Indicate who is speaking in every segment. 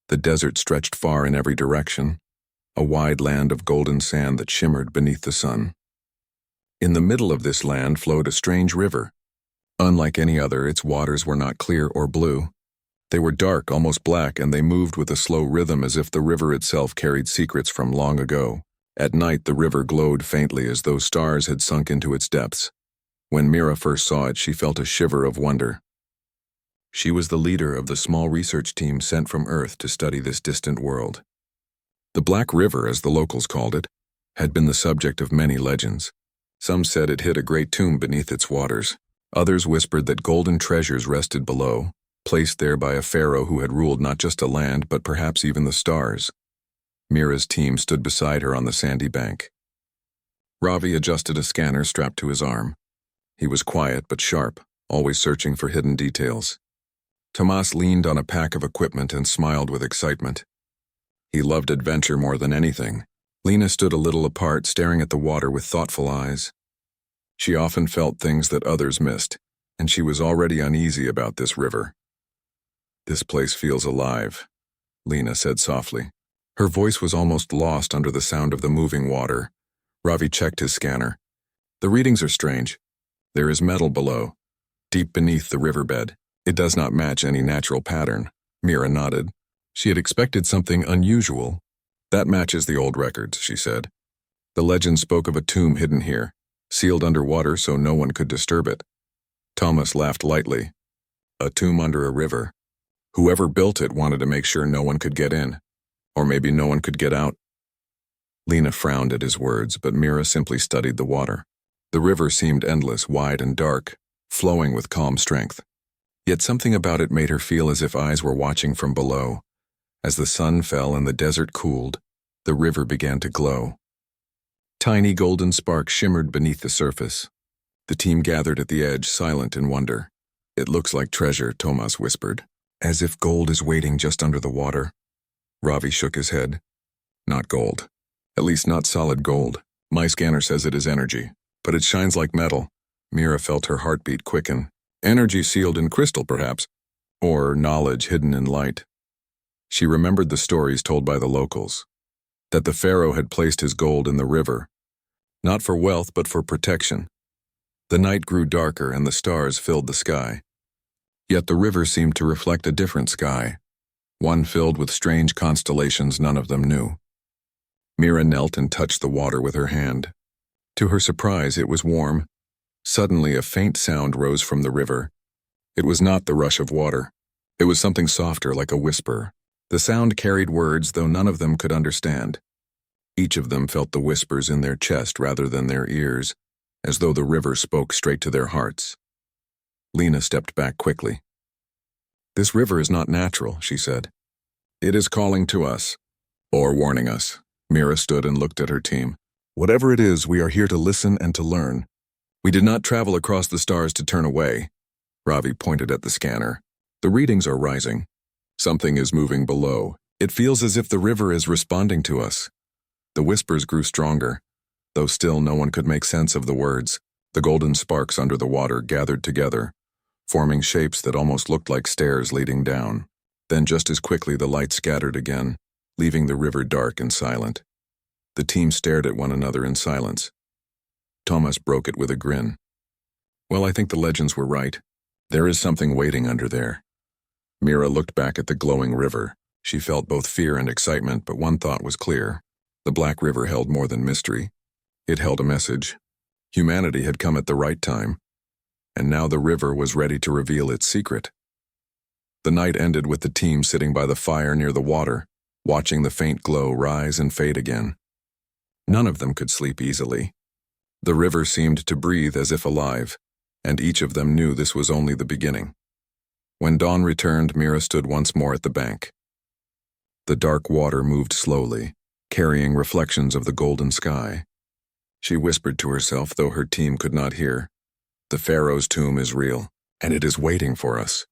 Speaker 1: The desert stretched far in every direction, a wide land of golden sand that shimmered beneath the sun. In the middle of this land flowed a strange river. Unlike any other, its waters were not clear or blue. They were dark, almost black, and they moved with a slow rhythm as if the river itself carried secrets from long ago. At night, the river glowed faintly as though stars had sunk into its depths. When Mira first saw it, she felt a shiver of wonder. She was the leader of the small research team sent from Earth to study this distant world. The Black River, as the locals called it, had been the subject of many legends. Some said it hid a great tomb beneath its waters. Others whispered that golden treasures rested below, placed there by a pharaoh who had ruled not just a land but perhaps even the stars. Mira's team stood beside her on the sandy bank. Ravi adjusted a scanner strapped to his arm. He was quiet but sharp, always searching for hidden details. Tomas leaned on a pack of equipment and smiled with excitement. He loved adventure more than anything. Lena stood a little apart, staring at the water with thoughtful eyes. She often felt things that others missed, and she was already uneasy about this river. "This place feels alive," Lena said softly. Her voice was almost lost under the sound of the moving water. Ravi checked his scanner. "The readings are strange. There is metal below, deep beneath the riverbed. It does not match any natural pattern." Mira nodded. She had expected something unusual. "That matches the old records," she said. "The legend spoke of a tomb hidden here, sealed underwater so no one could disturb it." Thomas laughed lightly. "A tomb under a river. Whoever built it wanted to make sure no one could get in. Or maybe no one could get out." Lena frowned at his words, but Mira simply studied the water. The river seemed endless, wide and dark, flowing with calm strength. Yet something about it made her feel as if eyes were watching from below. As the sun fell and the desert cooled, the river began to glow. Tiny golden sparks shimmered beneath the surface. The team gathered at the edge, silent in wonder. "It looks like treasure," Tomas whispered. "As if gold is waiting just under the water." Ravi shook his head. "Not gold. At least not solid gold. My scanner says it is energy, but it shines like metal." Mira felt her heartbeat quicken. "Energy sealed in crystal, perhaps. Or knowledge hidden in light." She remembered the stories told by the locals, that the pharaoh had placed his gold in the river, not for wealth but for protection. The night grew darker and the stars filled the sky. Yet the river seemed to reflect a different sky, one filled with strange constellations none of them knew. Mira knelt and touched the water with her hand. To her surprise, it was warm. Suddenly, a faint sound rose from the river. It was not the rush of water. It was something softer, like a whisper. The sound carried words, though none of them could understand. Each of them felt the whispers in their chest rather than their ears, as though the river spoke straight to their hearts. Lena stepped back quickly. "This river is not natural," she said. "It is calling to us, or warning us." Mira stood and looked at her team. "Whatever it is, we are here to listen and to learn. We did not travel across the stars to turn away." Ravi pointed at the scanner. "The readings are rising. Something is moving below. It feels as if the river is responding to us." The whispers grew stronger, though still no one could make sense of the words. The golden sparks under the water gathered together, forming shapes that almost looked like stairs leading down. Then just as quickly the light scattered again, leaving the river dark and silent. The team stared at one another in silence. Thomas broke it with a grin. "Well, I think the legends were right. There is something waiting under there." Mira looked back at the glowing river. She felt both fear and excitement, but one thought was clear. The Black River held more than mystery. It held a message. Humanity had come at the right time, and now the river was ready to reveal its secret. The night ended with the team sitting by the fire near the water, watching the faint glow rise and fade again. None of them could sleep easily. The river seemed to breathe as if alive, and each of them knew this was only the beginning. When dawn returned, Mira stood once more at the bank. The dark water moved slowly, carrying reflections of the golden sky. She whispered to herself, though her team could not hear, "The pharaoh's tomb is real, and it is waiting for us."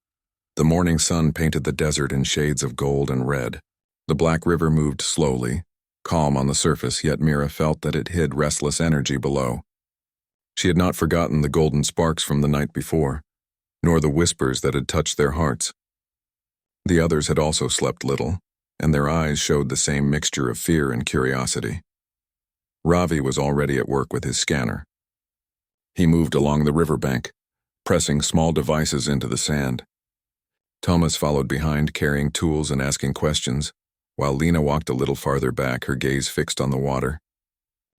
Speaker 1: The morning sun painted the desert in shades of gold and red. The Black River moved slowly, calm on the surface, yet Mira felt that it hid restless energy below. She had not forgotten the golden sparks from the night before, nor the whispers that had touched their hearts. The others had also slept little, and their eyes showed the same mixture of fear and curiosity. Ravi was already at work with his scanner. He moved along the riverbank, pressing small devices into the sand. Thomas followed behind, carrying tools and asking questions, while Lena walked a little farther back, her gaze fixed on the water.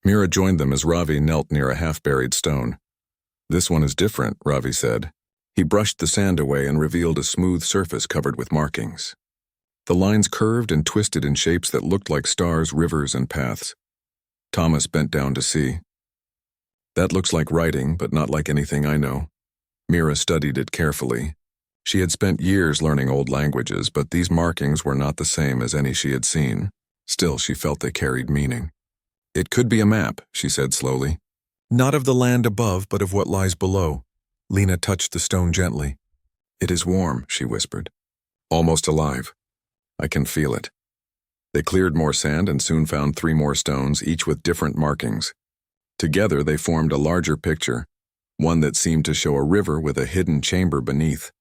Speaker 1: Mira joined them as Ravi knelt near a half-buried stone. "This one is different," Ravi said. He brushed the sand away and revealed a smooth surface covered with markings. The lines curved and twisted in shapes that looked like stars, rivers, and paths. Thomas bent down to see. "That looks like writing, but not like anything I know." Mira studied it carefully. She had spent years learning old languages, but these markings were not the same as any she had seen. Still, she felt they carried meaning. "It could be a map," she said slowly. "Not of the land above, but of what lies below." Lena touched the stone gently. "It is warm," she whispered. "Almost alive. I can feel it." They cleared more sand and soon found 3 more stones, each with different markings. Together they formed a larger picture, one that seemed to show a river with a hidden chamber beneath.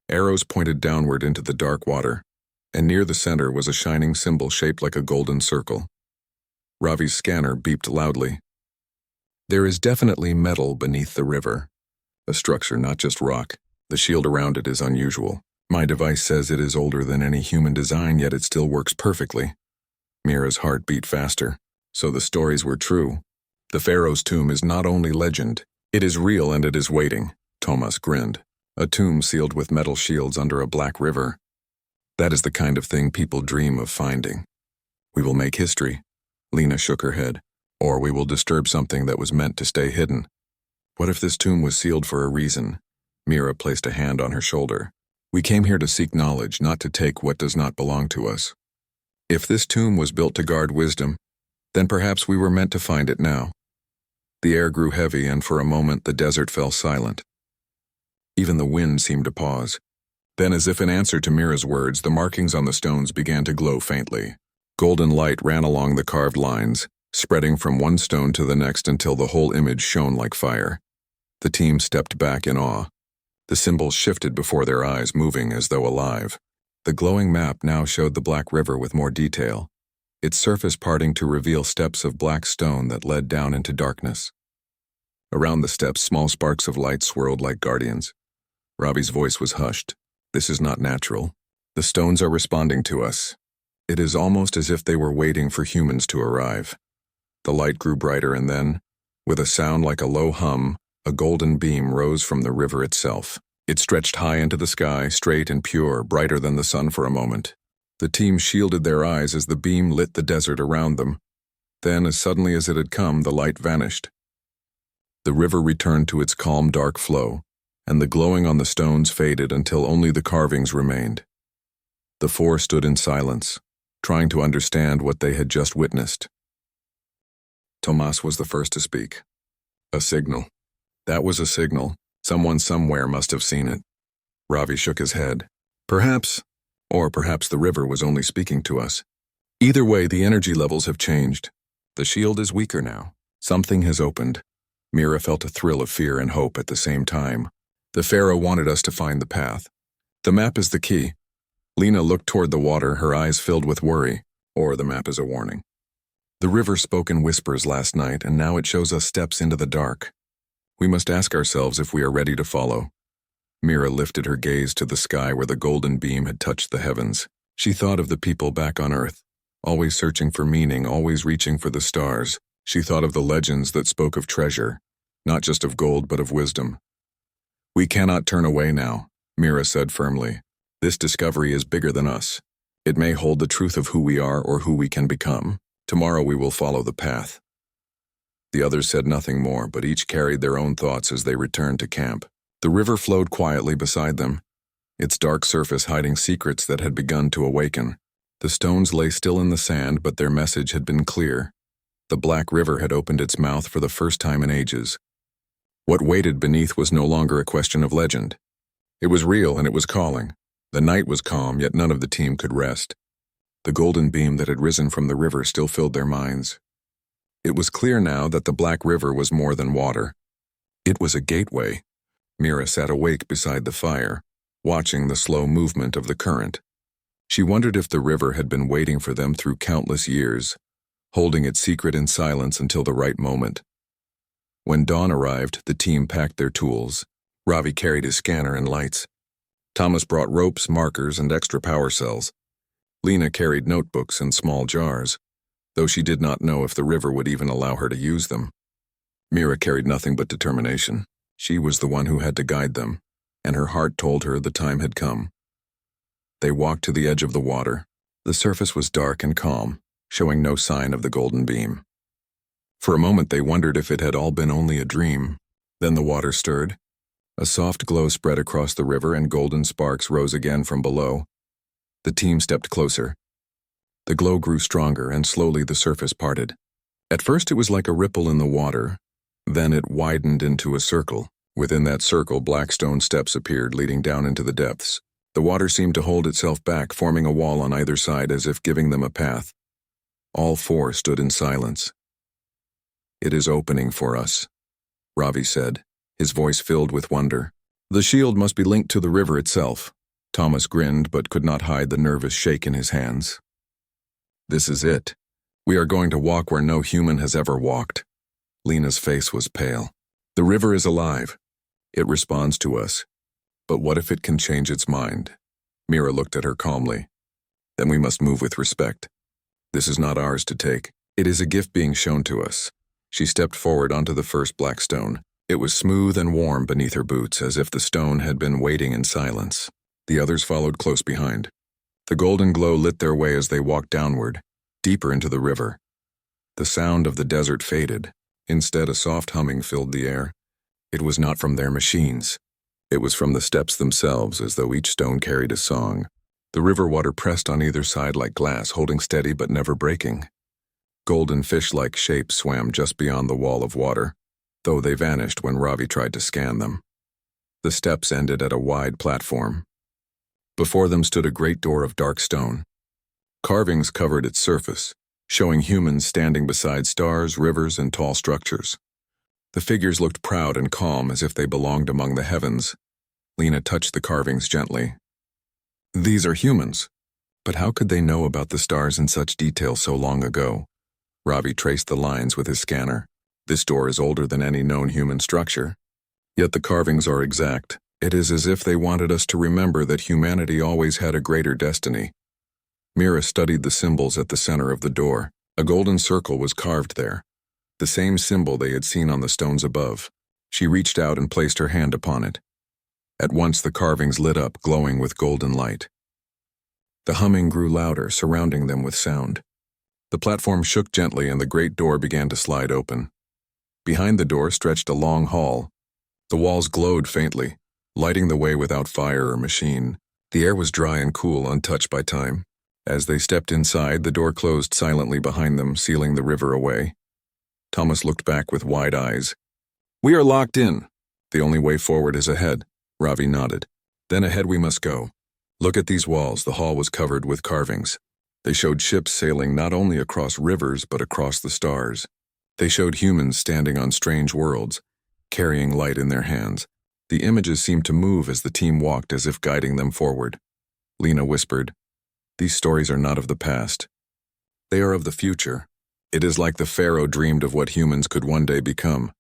Speaker 1: Arrows pointed downward into the dark water, and near the center was a shining symbol shaped like a golden circle. Ravi's scanner beeped loudly. "There is definitely metal beneath the river. A structure, not just rock. The shield around it is unusual. My device says it is older than any human design, yet it still works perfectly." Mira's heart beat faster. So the stories were true. The Pharaoh's tomb is not only legend, it is real, and it is waiting. Thomas grinned. A tomb sealed with metal shields under a black river. That is the kind of thing people dream of finding. "We will make history." Lena shook her head. "Or we will disturb something that was meant to stay hidden." "What if this tomb was sealed for a reason?" Mira placed a hand on her shoulder. "We came here to seek knowledge, not to take what does not belong to us. If this tomb was built to guard wisdom, then perhaps we were meant to find it now." The air grew heavy, and for a moment the desert fell silent. Even the wind seemed to pause. Then, as if in answer to Mira's words, the markings on the stones began to glow faintly. Golden light ran along the carved lines, spreading from one stone to the next until the whole image shone like fire. The team stepped back in awe. The symbols shifted before their eyes, moving as though alive. The glowing map now showed the Black River with more detail, its surface parting to reveal steps of black stone that led down into darkness. Around the steps, small sparks of light swirled like guardians. Ravi's voice was hushed. "This is not natural. The stones are responding to us. It is almost as if they were waiting for humans to arrive." The light grew brighter, and then, with a sound like a low hum, a golden beam rose from the river itself. It stretched high into the sky, straight and pure, brighter than the sun for a moment. The team shielded their eyes as the beam lit the desert around them. Then, as suddenly as it had come, the light vanished. The river returned to its calm, dark flow, and the glowing on the stones faded until only the carvings remained. The 4 stood in silence, trying to understand what they had just witnessed. Thomas was the first to speak. "A signal. That was a signal. Someone somewhere must have seen it." Ravi shook his head. "Perhaps, or perhaps the river was only speaking to us. Either way, the energy levels have changed. The shield is weaker now. Something has opened." Mira felt a thrill of fear and hope at the same time. "The Pharaoh wanted us to find the path. The map is the key." Lena looked toward the water, her eyes filled with worry. "Or the map is a warning. The river spoke in whispers last night, and now it shows us steps into the dark. We must ask ourselves if we are ready to follow." Mira lifted her gaze to the sky where the golden beam had touched the heavens. She thought of the people back on Earth, always searching for meaning, always reaching for the stars. She thought of the legends that spoke of treasure, not just of gold but of wisdom. "We cannot turn away now," Mira said firmly. "This discovery is bigger than us. It may hold the truth of who we are or who we can become. Tomorrow we will follow the path." The others said nothing more, but each carried their own thoughts as they returned to camp. The river flowed quietly beside them, its dark surface hiding secrets that had begun to awaken. The stones lay still in the sand, but their message had been clear. The Black River had opened its mouth for the first time in ages. What waited beneath was no longer a question of legend. It was real, and it was calling. The night was calm, yet none of the team could rest. The golden beam that had risen from the river still filled their minds. It was clear now that the Black River was more than water. It was a gateway. Mira sat awake beside the fire, watching the slow movement of the current. She wondered if the river had been waiting for them through countless years, holding its secret in silence until the right moment. When dawn arrived, the team packed their tools. Ravi carried his scanner and lights. Thomas brought ropes, markers, and extra power cells. Lena carried notebooks and small jars, though she did not know if the river would even allow her to use them. Mira carried nothing but determination. She was the one who had to guide them, and her heart told her the time had come. They walked to the edge of the water. The surface was dark and calm, showing no sign of the golden beam. For a moment they wondered if it had all been only a dream. Then the water stirred. A soft glow spread across the river and golden sparks rose again from below. The team stepped closer. The glow grew stronger and slowly the surface parted. At first it was like a ripple in the water. Then it widened into a circle. Within that circle, black stone steps appeared, leading down into the depths. The water seemed to hold itself back, forming a wall on either side as if giving them a path. All four stood in silence. "It is opening for us," Ravi said, his voice filled with wonder. "The shield must be linked to the river itself." Thomas grinned but could not hide the nervous shake in his hands. "This is it. We are going to walk where no human has ever walked." Lena's face was pale. "The river is alive. It responds to us. But what if it can change its mind?" Mira looked at her calmly. "Then we must move with respect. This is not ours to take. It is a gift being shown to us." She stepped forward onto the first black stone. It was smooth and warm beneath her boots, as if the stone had been waiting in silence. The others followed close behind. The golden glow lit their way as they walked downward, deeper into the river. The sound of the desert faded. Instead, a soft humming filled the air. It was not from their machines. It was from the steps themselves, as though each stone carried a song. The river water pressed on either side like glass, holding steady but never breaking. Golden fish-like shapes swam just beyond the wall of water, though they vanished when Ravi tried to scan them. The steps ended at a wide platform. Before them stood a great door of dark stone. Carvings covered its surface, showing humans standing beside stars, rivers, and tall structures. The figures looked proud and calm, as if they belonged among the heavens. Lena touched the carvings gently. "These are humans. But how could they know about the stars in such detail so long ago?" Ravi traced the lines with his scanner. "This door is older than any known human structure. Yet the carvings are exact. It is as if they wanted us to remember that humanity always had a greater destiny." Mira studied the symbols at the center of the door. A golden circle was carved there, the same symbol they had seen on the stones above. She reached out and placed her hand upon it. At once the carvings lit up, glowing with golden light. The humming grew louder, surrounding them with sound. The platform shook gently and the great door began to slide open. Behind the door stretched a long hall. The walls glowed faintly, lighting the way without fire or machine. The air was dry and cool, untouched by time. As they stepped inside, the door closed silently behind them, sealing the river away. Thomas looked back with wide eyes. "We are locked in. The only way forward is ahead." Ravi nodded. "Then ahead we must go. Look at these walls." The hall was covered with carvings. They showed ships sailing not only across rivers but across the stars. They showed humans standing on strange worlds, carrying light in their hands. The images seemed to move as the team walked, as if guiding them forward. Lena whispered, "These stories are not of the past. They are of the future. It is like the Pharaoh dreamed of what humans could one day become."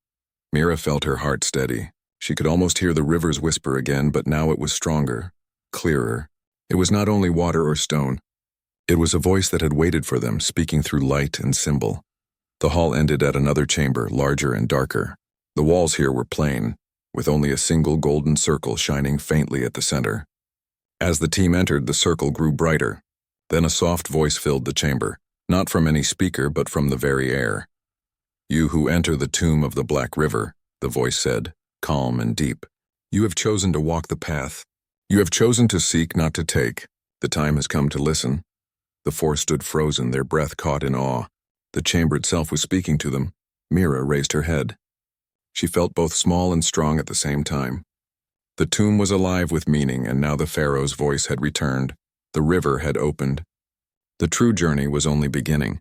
Speaker 1: Mira felt her heart steady. She could almost hear the river's whisper again, but now it was stronger, clearer. It was not only water or stone. It was a voice that had waited for them, speaking through light and symbol. The hall ended at another chamber, larger and darker. The walls here were plain, with only a single golden circle shining faintly at the center. As the team entered, the circle grew brighter. Then a soft voice filled the chamber, not from any speaker but from the very air. "You who enter the tomb of the Black River," the voice said, calm and deep. "You have chosen to walk the path. You have chosen to seek, not to take. The time has come to listen." The four stood frozen, their breath caught in awe. The chamber itself was speaking to them. Mira raised her head. She felt both small and strong at the same time. The tomb was alive with meaning, and now the Pharaoh's voice had returned. The river had opened. The true journey was only beginning.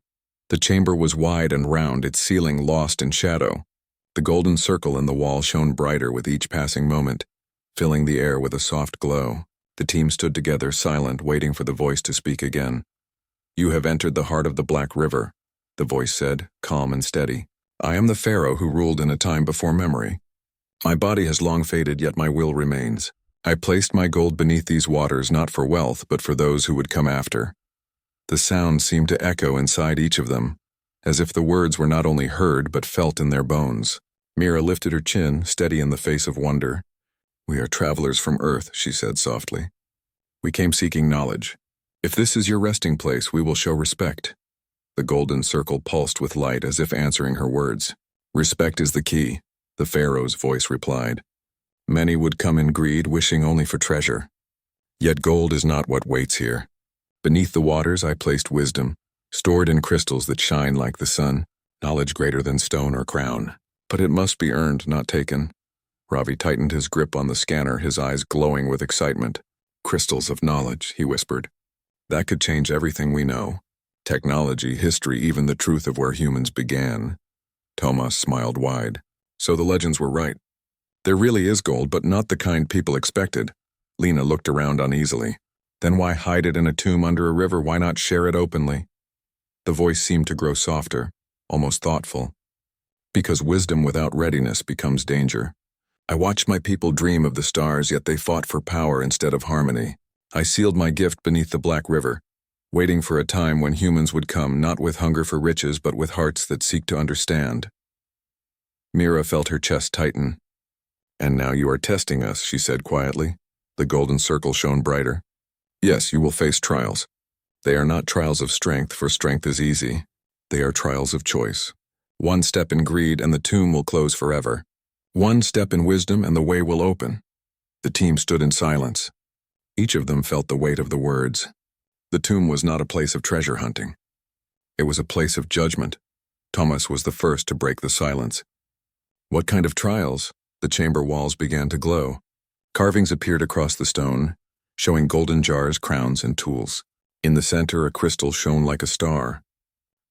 Speaker 1: The chamber was wide and round, its ceiling lost in shadow. The golden circle in the wall shone brighter with each passing moment, filling the air with a soft glow. The team stood together, silent, waiting for the voice to speak again. "You have entered the heart of the Black River," the voice said, calm and steady. "I am the Pharaoh who ruled in a time before memory. My body has long faded, yet my will remains. I placed my gold beneath these waters not for wealth, but for those who would come after." The sound seemed to echo inside each of them, as if the words were not only heard but felt in their bones. Mira lifted her chin, steady in the face of wonder. "We are travelers from Earth," she said softly. "We came seeking knowledge. If this is your resting place, we will show respect." The golden circle pulsed with light as if answering her words. "Respect is the key," the Pharaoh's voice replied. "Many would come in greed, wishing only for treasure. Yet gold is not what waits here. Beneath the waters I placed wisdom, stored in crystals that shine like the sun, knowledge greater than stone or crown. But it must be earned, not taken." Ravi tightened his grip on the scanner, his eyes glowing with excitement. "Crystals of knowledge," he whispered. "That could change everything we know. Technology, history, even the truth of where humans began." Thomas smiled wide. "So the legends were right. There really is gold, but not the kind people expected." Lena looked around uneasily. "Then why hide it in a tomb under a river? Why not share it openly?" The voice seemed to grow softer, almost thoughtful. "Because wisdom without readiness becomes danger. I watched my people dream of the stars, yet they fought for power instead of harmony. I sealed my gift beneath the Black River, waiting for a time when humans would come, not with hunger for riches, but with hearts that seek to understand." Mira felt her chest tighten. "And now you are testing us," she said quietly. The golden circle shone brighter. "Yes, you will face trials. They are not trials of strength, for strength is easy. They are trials of choice. One step in greed and the tomb will close forever. One step in wisdom and the way will open." The team stood in silence. Each of them felt the weight of the words. The tomb was not a place of treasure hunting. It was a place of judgment. Thomas was the first to break the silence. "What kind of trials?" The chamber walls began to glow. Carvings appeared across the stone, showing golden jars, crowns, and tools. In the center, a crystal shone like a star.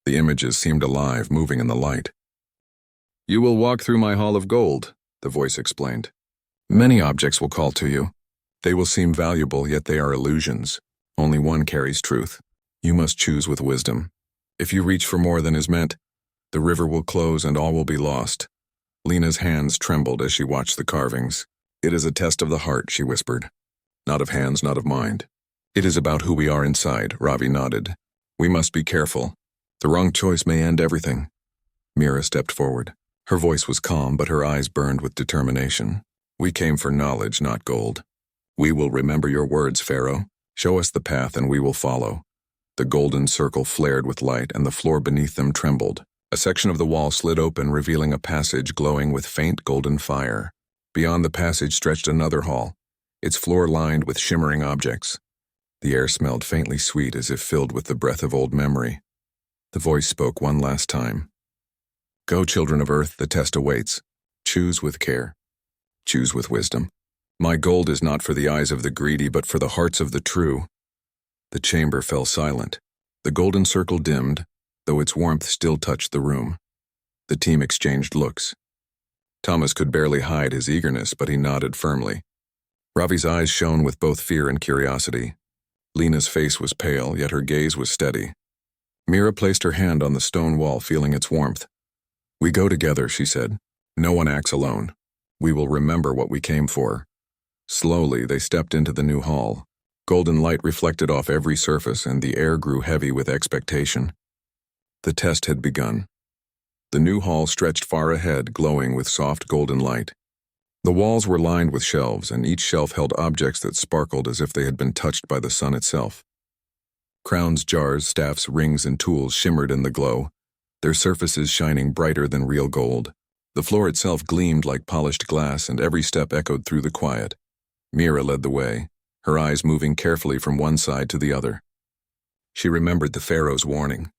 Speaker 1: The images seemed alive, moving in the light. "You will walk through my hall of gold," the voice explained. "Many objects will call to you. They will seem valuable, yet they are illusions. Only one carries truth. You must choose with wisdom. If you reach for more than is meant, the river will close and all will be lost." Lena's hands trembled as she watched the carvings. "It is a test of the heart," she whispered. "Not of hands, not of mind. It is about who we are inside," Ravi nodded. "We must be careful. The wrong choice may end everything." Mira stepped forward. Her voice was calm, but her eyes burned with determination. "We came for knowledge, not gold. We will remember your words, Pharaoh. Show us the path and we will follow." The golden circle flared with light and the floor beneath them trembled. A section of the wall slid open, revealing a passage glowing with faint golden fire. Beyond the passage stretched another hall, its floor lined with shimmering objects. The air smelled faintly sweet, as if filled with the breath of old memory. The voice spoke one last time. "Go, children of Earth, the test awaits. Choose with care. Choose with wisdom. My gold is not for the eyes of the greedy, but for the hearts of the true." The chamber fell silent. The golden circle dimmed, though its warmth still touched the room. The team exchanged looks. Thomas could barely hide his eagerness, but he nodded firmly. Ravi's eyes shone with both fear and curiosity. Lena's face was pale, yet her gaze was steady. Mira placed her hand on the stone wall, feeling its warmth. "We go together," she said. "No one acts alone. We will remember what we came for." Slowly, they stepped into the new hall. Golden light reflected off every surface, and the air grew heavy with expectation. The test had begun. The new hall stretched far ahead, glowing with soft golden light. The walls were lined with shelves, and each shelf held objects that sparkled as if they had been touched by the sun itself. Crowns, jars, staffs, rings, and tools shimmered in the glow, their surfaces shining brighter than real gold. The floor itself gleamed like polished glass, and every step echoed through the quiet. Mira led the way, her eyes moving carefully from one side to the other. She remembered the Pharaoh's warning.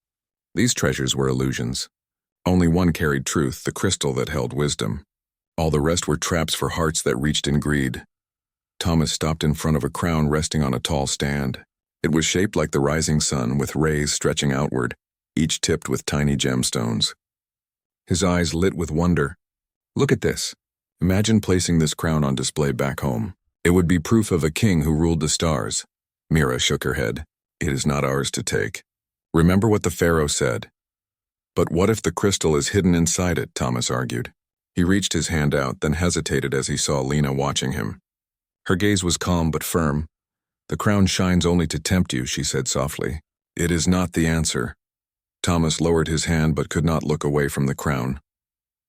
Speaker 1: These treasures were illusions. Only one carried truth, the crystal that held wisdom. All the rest were traps for hearts that reached in greed. Thomas stopped in front of a crown resting on a tall stand. It was shaped like the rising sun, with rays stretching outward, each tipped with tiny gemstones. His eyes lit with wonder. "Look at this. Imagine placing this crown on display back home. It would be proof of a king who ruled the stars. Mira shook her head. It is not ours to take. Remember what the Pharaoh said. But what if the crystal is hidden inside it, Thomas argued. He reached his hand out, then hesitated as he saw Lena watching him. Her gaze was calm but firm. The crown shines only to tempt you, she said softly. It is not the answer. Thomas lowered his hand but could not look away from the crown.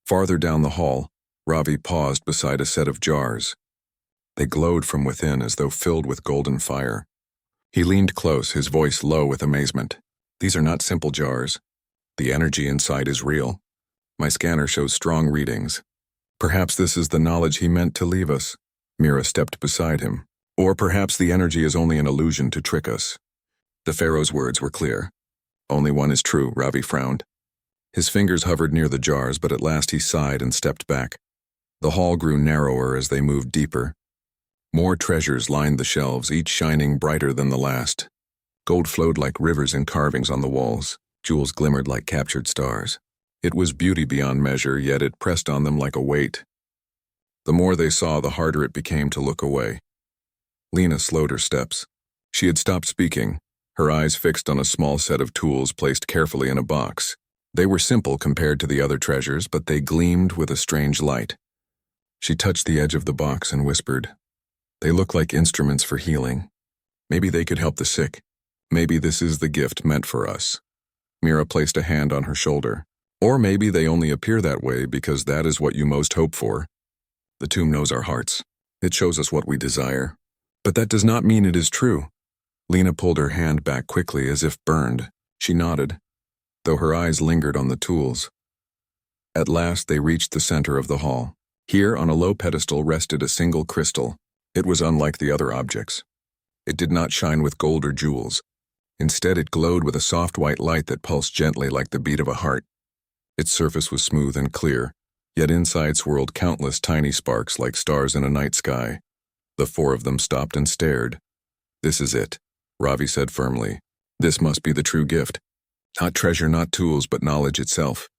Speaker 1: Farther down the hall, Ravi paused beside a set of jars. They glowed from within as though filled with golden fire. He leaned close, his voice low with amazement. These are not simple jars. The energy inside is real. My scanner shows strong readings. Perhaps this is the knowledge he meant to leave us. Mira stepped beside him. Or perhaps the energy is only an illusion to trick us. The Pharaoh's words were clear. Only one is true, Ravi frowned. His fingers hovered near the jars, but at last he sighed and stepped back. The hall grew narrower as they moved deeper. More treasures lined the shelves, each shining brighter than the last. Gold flowed like rivers in carvings on the walls. Jewels glimmered like captured stars. It was beauty beyond measure, yet it pressed on them like a weight. The more they saw, the harder it became to look away. Lena slowed her steps. She had stopped speaking, her eyes fixed on a small set of tools placed carefully in a box. They were simple compared to the other treasures, but they gleamed with a strange light. She touched the edge of the box and whispered, "They look like instruments for healing. Maybe they could help the sick. Maybe this is the gift meant for us." Mira placed a hand on her shoulder. Or maybe they only appear that way because that is what you most hope for. The tomb knows our hearts. It shows us what we desire. But that does not mean it is true. Lena pulled her hand back quickly as if burned. She nodded, though her eyes lingered on the tools. At last they reached the center of the hall. Here, on a low pedestal, rested a single crystal. It was unlike the other objects. It did not shine with gold or jewels. Instead, it glowed with a soft white light that pulsed gently like the beat of a heart. Its surface was smooth and clear, yet inside swirled countless tiny sparks like stars in a night sky. The four of them stopped and stared. "This is it," Ravi said firmly. "This must be the true gift. Not treasure, not tools, but knowledge itself."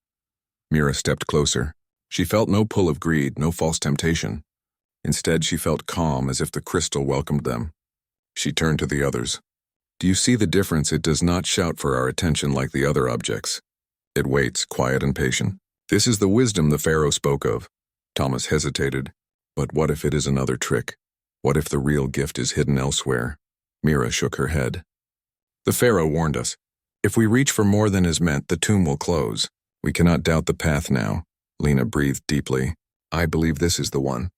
Speaker 1: Mira stepped closer. She felt no pull of greed, no false temptation. Instead, she felt calm, as if the crystal welcomed them. She turned to the others. "Do you see the difference? It does not shout for our attention like the other objects. It waits, quiet and patient. This is the wisdom the Pharaoh spoke of." Thomas hesitated. But what if it is another trick? What if the real gift is hidden elsewhere? Mira shook her head. "The Pharaoh warned us. If we reach for more than is meant, the tomb will close. We cannot doubt the path now." Lena breathed deeply. "I believe this is the one.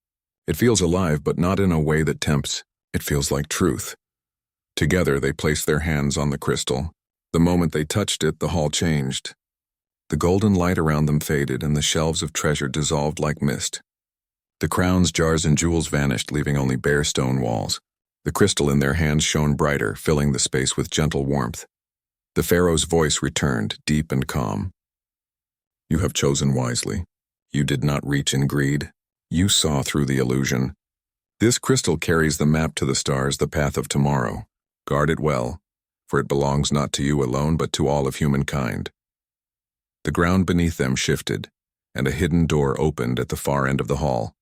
Speaker 1: It feels alive, but not in a way that tempts. It feels like truth." Together they placed their hands on the crystal. The moment they touched it, the hall changed. The golden light around them faded, and the shelves of treasure dissolved like mist. The crowns, jars, and jewels vanished, leaving only bare stone walls. The crystal in their hands shone brighter, filling the space with gentle warmth. The Pharaoh's voice returned, deep and calm. "You have chosen wisely. You did not reach in greed. You saw through the illusion. This crystal carries the map to the stars, the path of tomorrow. Guard it well, for it belongs not to you alone, but to all of humankind." The ground beneath them shifted, and a hidden door opened at the far end of the hall.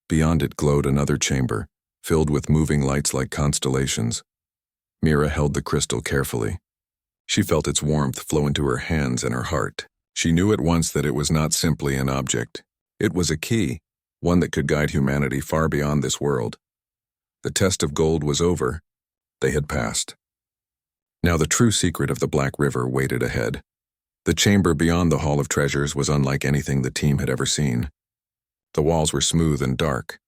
Speaker 1: Beyond it glowed another chamber, filled with moving lights like constellations. Mira held the crystal carefully. She felt its warmth flow into her hands and her heart. She knew at once that it was not simply an object. It was a key, one that could guide humanity far beyond this world. The test of gold was over. They had passed. Now the true secret of the Black River waited ahead. The chamber beyond the Hall of Treasures was unlike anything the team had ever seen. The walls were smooth and dark,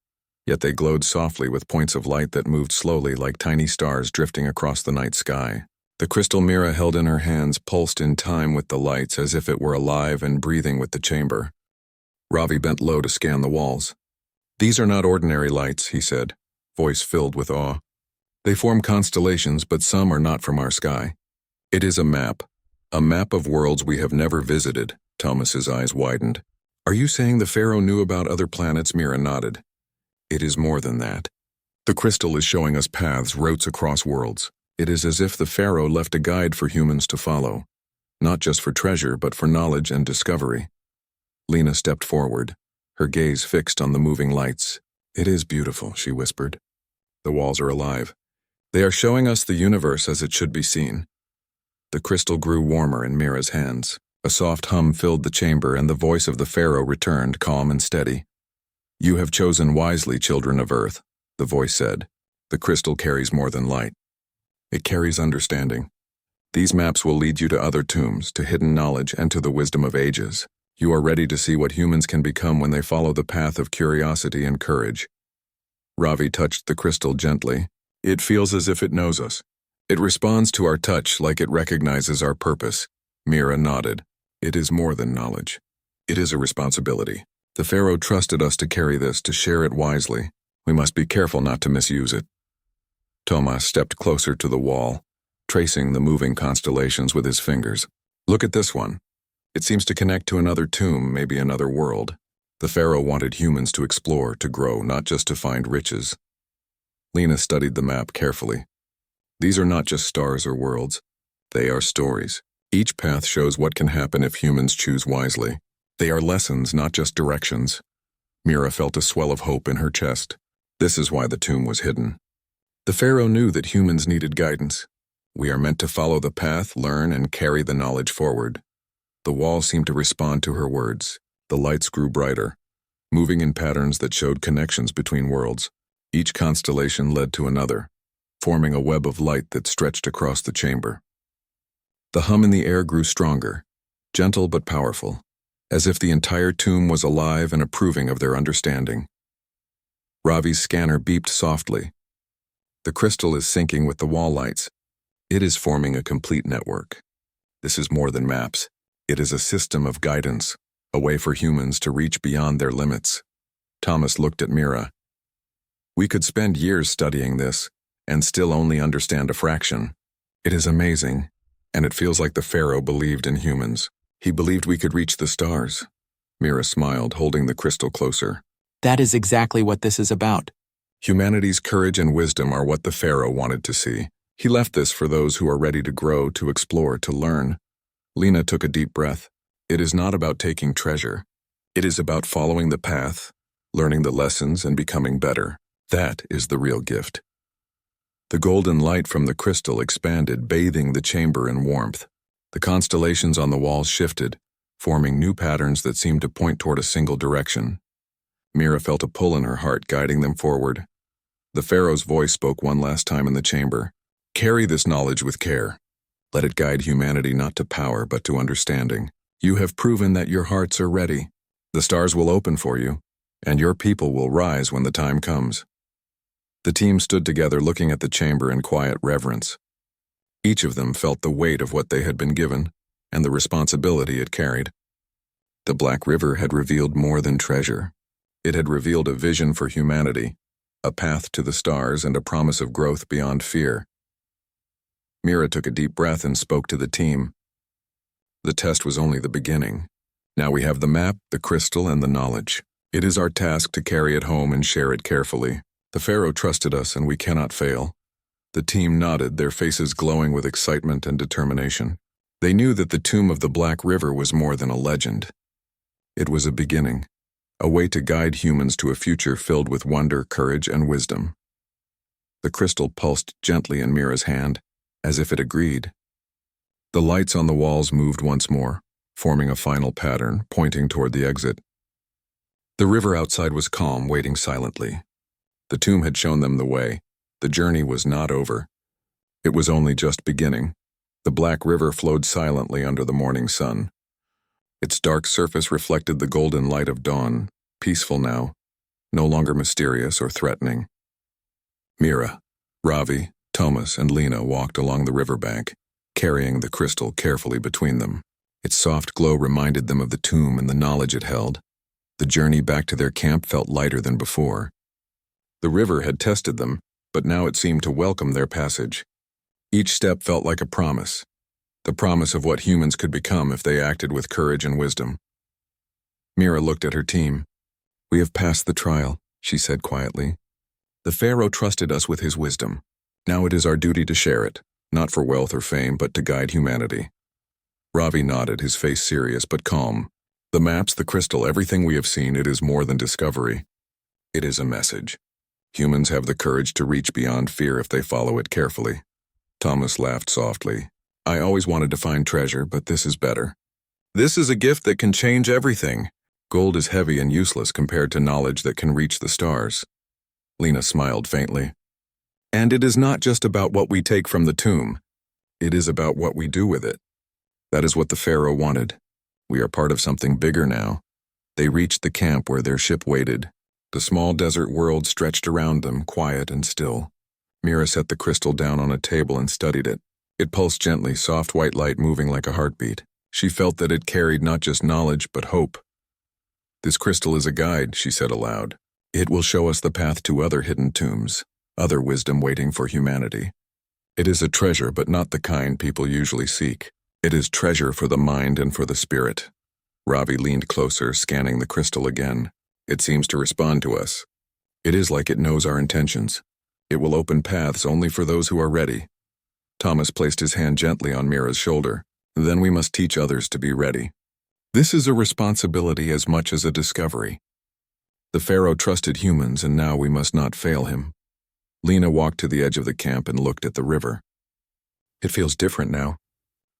Speaker 1: yet they glowed softly with points of light that moved slowly like tiny stars drifting across the night sky. The crystal Mira held in her hands pulsed in time with the lights as if it were alive and breathing with the chamber. Ravi bent low to scan the walls. "These are not ordinary lights," he said, voice filled with awe. "They form constellations, but some are not from our sky. It is a map of worlds we have never visited." Thomas's eyes widened. "Are you saying the Pharaoh knew about other planets?" Mira nodded. "It is more than that. The crystal is showing us paths, routes across worlds. It is as if the Pharaoh left a guide for humans to follow, not just for treasure, but for knowledge and discovery." Lena stepped forward, her gaze fixed on the moving lights. "It is beautiful," she whispered. The walls are alive. They are showing us the universe as it should be seen. The crystal grew warmer in Mira's hands. A soft hum filled the chamber, and the voice of the Pharaoh returned, calm and steady. "You have chosen wisely, children of Earth," the voice said. "The crystal carries more than light. It carries understanding. These maps will lead you to other tombs, to hidden knowledge, and to the wisdom of ages. You are ready to see what humans can become when they follow the path of curiosity and courage." Ravi touched the crystal gently. "It feels as if it knows us. It responds to our touch like it recognizes our purpose." Mira nodded. "It is more than knowledge. It is a responsibility. The Pharaoh trusted us to carry this, to share it wisely. We must be careful not to misuse it." Thomas stepped closer to the wall, tracing the moving constellations with his fingers. "Look at this one. It seems to connect to another tomb, maybe another world. The Pharaoh wanted humans to explore, to grow, not just to find riches." Lena studied the map carefully. "These are not just stars or worlds. They are stories. Each path shows what can happen if humans choose wisely. They are lessons, not just directions." Mira felt a swell of hope in her chest. This is why the tomb was hidden. The Pharaoh knew that humans needed guidance. We are meant to follow the path, learn, and carry the knowledge forward. The wall seemed to respond to her words. The lights grew brighter, moving in patterns that showed connections between worlds. Each constellation led to another, forming a web of light that stretched across the chamber. The hum in the air grew stronger, gentle but powerful, as if the entire tomb was alive and approving of their understanding. Ravi's scanner beeped softly. "The crystal is syncing with the wall lights. It is forming a complete network. This is more than maps. It is a system of guidance, a way for humans to reach beyond their limits." Thomas looked at Mira. "We could spend years studying this, and still only understand a fraction. It is amazing, and it feels like the Pharaoh believed in humans. He believed we could reach the stars." Mira smiled, holding the crystal closer.
Speaker 2: That is exactly what this is about.
Speaker 1: Humanity's courage and wisdom are what the Pharaoh wanted to see. He left this for those who are ready to grow, to explore, to learn. Lena took a deep breath. "It is not about taking treasure. It is about following the path, learning the lessons, and becoming better. That is the real gift." The golden light from the crystal expanded, bathing the chamber in warmth. The constellations on the walls shifted, forming new patterns that seemed to point toward a single direction. Mira felt a pull in her heart, guiding them forward. The Pharaoh's voice spoke one last time in the chamber. "Carry this knowledge with care. Let it guide humanity not to power but to understanding. You have proven that your hearts are ready. The stars will open for you, and your people will rise when the time comes." The team stood together, looking at the chamber in quiet reverence. Each of them felt the weight of what they had been given, and the responsibility it carried. The Black River had revealed more than treasure. It had revealed a vision for humanity, a path to the stars, and a promise of growth beyond fear. Mira took a deep breath and spoke to the team. "The test was only the beginning. Now we have the map, the crystal, and the knowledge. It is our task to carry it home and share it carefully. The Pharaoh trusted us, and we cannot fail." The team nodded, their faces glowing with excitement and determination. They knew that the tomb of the Black River was more than a legend. It was a beginning, a way to guide humans to a future filled with wonder, courage, and wisdom. The crystal pulsed gently in Mira's hand, as if it agreed. The lights on the walls moved once more, forming a final pattern, pointing toward the exit. The river outside was calm, waiting silently. The tomb had shown them the way. The journey was not over. It was only just beginning. The Black River flowed silently under the morning sun. Its dark surface reflected the golden light of dawn, peaceful now, no longer mysterious or threatening. Mira, Ravi, Thomas, and Lena walked along the riverbank, carrying the crystal carefully between them. Its soft glow reminded them of the tomb and the knowledge it held. The journey back to their camp felt lighter than before. The river had tested them, but now it seemed to welcome their passage. Each step felt like a promise, the promise of what humans could become if they acted with courage and wisdom. Mira looked at her team. "We have passed the trial," she said quietly. "The Pharaoh trusted us with his wisdom. Now it is our duty to share it, not for wealth or fame, but to guide humanity." Ravi nodded, his face serious but calm. "The maps, the crystal, everything we have seen, it is more than discovery. It is a message. Humans have the courage to reach beyond fear if they follow it carefully. Thomas laughed softly. I always wanted to find treasure, but this is better. This is a gift that can change everything. Gold is heavy and useless compared to knowledge that can reach the stars. Lena smiled faintly. And it is not just about what we take from the tomb. It is about what we do with it. That is what the Pharaoh wanted. We are part of something bigger now. They reached the camp where their ship waited. The small desert world stretched around them, quiet and still. Mira set the crystal down on a table and studied it. It pulsed gently, soft white light moving like a heartbeat. She felt that it carried not just knowledge, but hope. This crystal is a guide, she said aloud. It will show us the path to other hidden tombs, other wisdom waiting for humanity. It is a treasure, but not the kind people usually seek. It is treasure for the mind and for the spirit. Ravi leaned closer, scanning the crystal again. It seems to respond to us. It is like it knows our intentions. It will open paths only for those who are ready. Thomas placed his hand gently on Mira's shoulder. Then we must teach others to be ready. This is a responsibility as much as a discovery. The Pharaoh trusted humans, and now we must not fail him. Lena walked to the edge of the camp and looked at the river. It feels different now.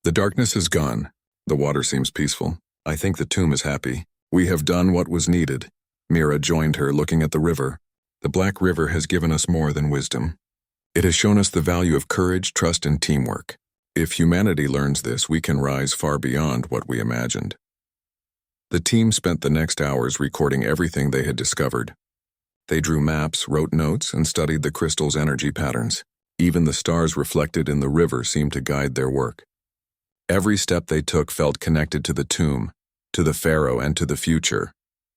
Speaker 1: The darkness is gone. The water seems peaceful. I think the tomb is happy. We have done what was needed. Mira joined her, looking at the river. The Black River has given us more than wisdom. It has shown us the value of courage, trust, and teamwork. If humanity learns this, we can rise far beyond what we imagined. The team spent the next hours recording everything they had discovered. They drew maps, wrote notes, and studied the crystal's energy patterns. Even the stars reflected in the river seemed to guide their work. Every step they took felt connected to the tomb, to the Pharaoh, and to the future.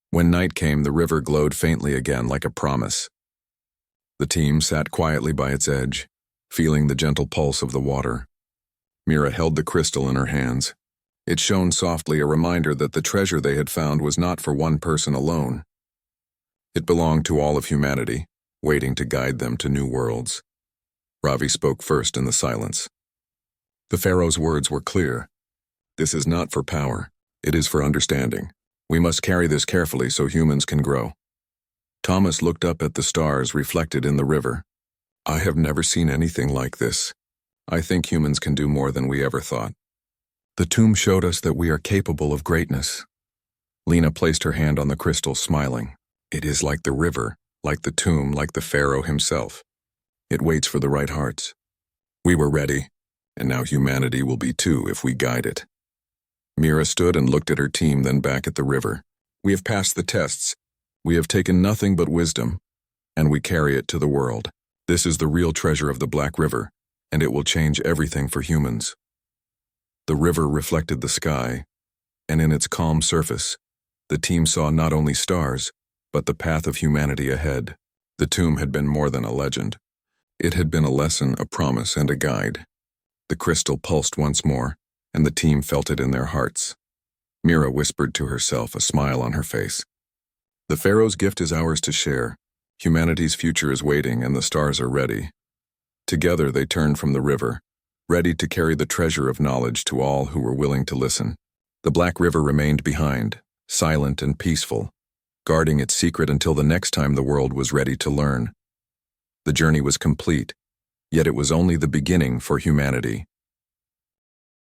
Speaker 1: When night came, the river glowed faintly again like a promise. The team sat quietly by its edge, feeling the gentle pulse of the water. Mira held the crystal in her hands. It shone softly, a reminder that the treasure they had found was not for one person alone. It belonged to all of humanity, waiting to guide them to new worlds. Ravi spoke first in the silence. The Pharaoh's words were clear. This is not for power. It is for understanding. We must carry this carefully so humans can grow. Thomas looked up at the stars reflected in the river. I have never seen anything like this. I think humans can do more than we ever thought. The tomb showed us that we are capable of greatness. Lena placed her hand on the crystal, smiling. It is like the river, like the tomb, like the Pharaoh himself. It waits for the right hearts. We were ready, and now humanity will be too if we guide it. Mira stood and looked at her team, then back at the river. We have passed the tests. We have taken nothing but wisdom, and we carry it to the world. This is the real treasure of the Black River, and it will change everything for humans. The river reflected the sky, and in its calm surface, the team saw not only stars, but the path of humanity ahead. The tomb had been more than a legend. It had been a lesson, a promise, and a guide. The crystal pulsed once more, and the team felt it in their hearts. Mira whispered to herself, a smile on her face. The Pharaoh's gift is ours to share. Humanity's future is waiting, and the stars are ready. Together they turned from the river, ready to carry the treasure of knowledge to all who were willing to listen. The Black River remained behind, silent and peaceful, guarding its secret until the next time the world was ready to learn. The journey was complete, yet it was only the beginning for humanity.